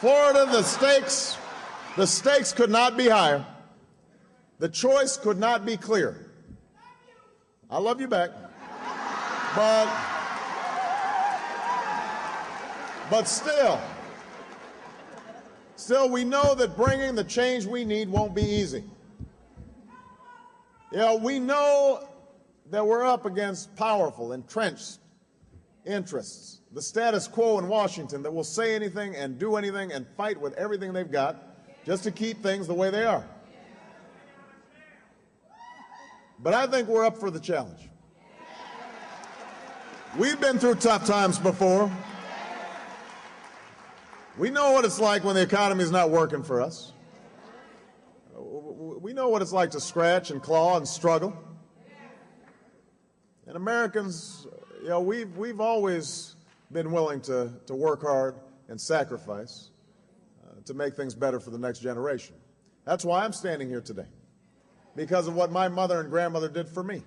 Florida, the stakes could not be higher. The choice could not be clearer. I love you back. But still, we know that bringing the change we need won't be easy. We know that we're up against powerful, entrenched interests, the status quo in Washington that will say anything and do anything and fight with everything they've got just to keep things the way they are. But I think we're up for the challenge. We've been through tough times before. We know what it's like when the economy's not working for us. We know what it's like to scratch and claw and struggle. And Americans, we've always been willing to work hard and sacrifice to make things better for the next generation. That's why I'm standing here today, because of what my mother and grandmother did for me,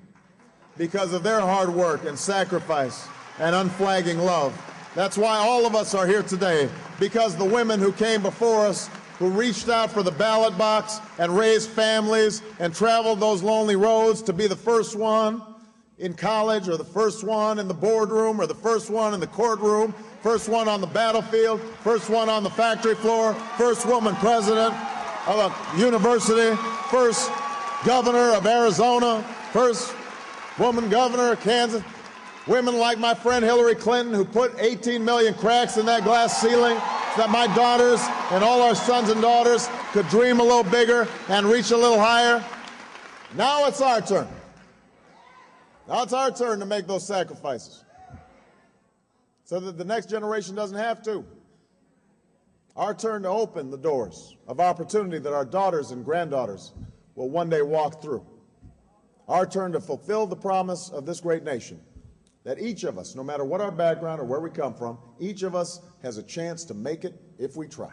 because of their hard work and sacrifice and unflagging love. That's why all of us are here today, because the women who came before us, who reached out for the ballot box and raised families and traveled those lonely roads to be the first one in college, or the first one in the boardroom, or the first one in the courtroom, first one on the battlefield, first one on the factory floor, first woman president of a university, first governor of Arizona, first woman governor of Kansas. Women like my friend Hillary Clinton, who put 18 million cracks in that glass ceiling so that my daughters and all our sons and daughters could dream a little bigger and reach a little higher. Now it's our turn. Now it's our turn to make those sacrifices so that the next generation doesn't have to. Our turn to open the doors of opportunity that our daughters and granddaughters will one day walk through. Our turn to fulfill the promise of this great nation, that each of us, no matter what our background or where we come from, each of us has a chance to make it if we try.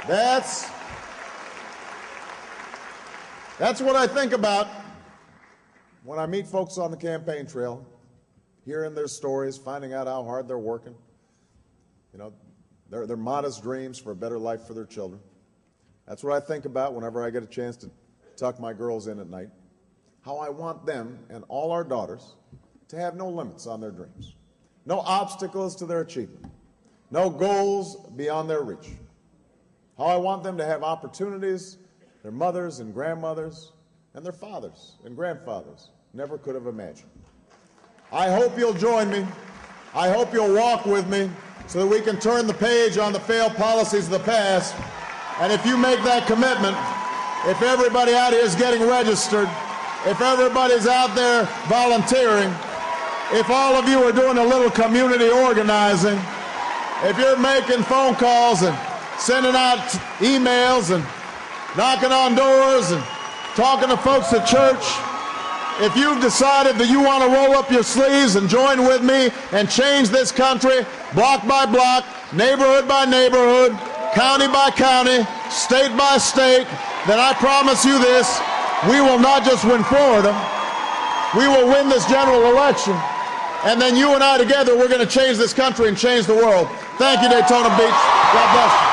That's what I think about when I meet folks on the campaign trail, hearing their stories, finding out how hard they're working, their modest dreams for a better life for their children. That's what I think about whenever I get a chance to tuck my girls in at night, how I want them and all our daughters to have no limits on their dreams, no obstacles to their achievement, no goals beyond their reach, how I want them to have opportunities their mothers and grandmothers and their fathers and grandfathers never could have imagined. I hope you'll join me. I hope you'll walk with me so that we can turn the page on the failed policies of the past. And if you make that commitment, if everybody out here is getting registered, if everybody's out there volunteering, if all of you are doing a little community organizing, if you're making phone calls and sending out emails and knocking on doors and talking to folks at church, if you've decided that you want to roll up your sleeves and join with me and change this country block by block, neighborhood by neighborhood, county by county, state by state, then I promise you this, we will not just win Florida, we will win this general election, and then you and I together, we're going to change this country and change the world. Thank you, Daytona Beach. God bless you.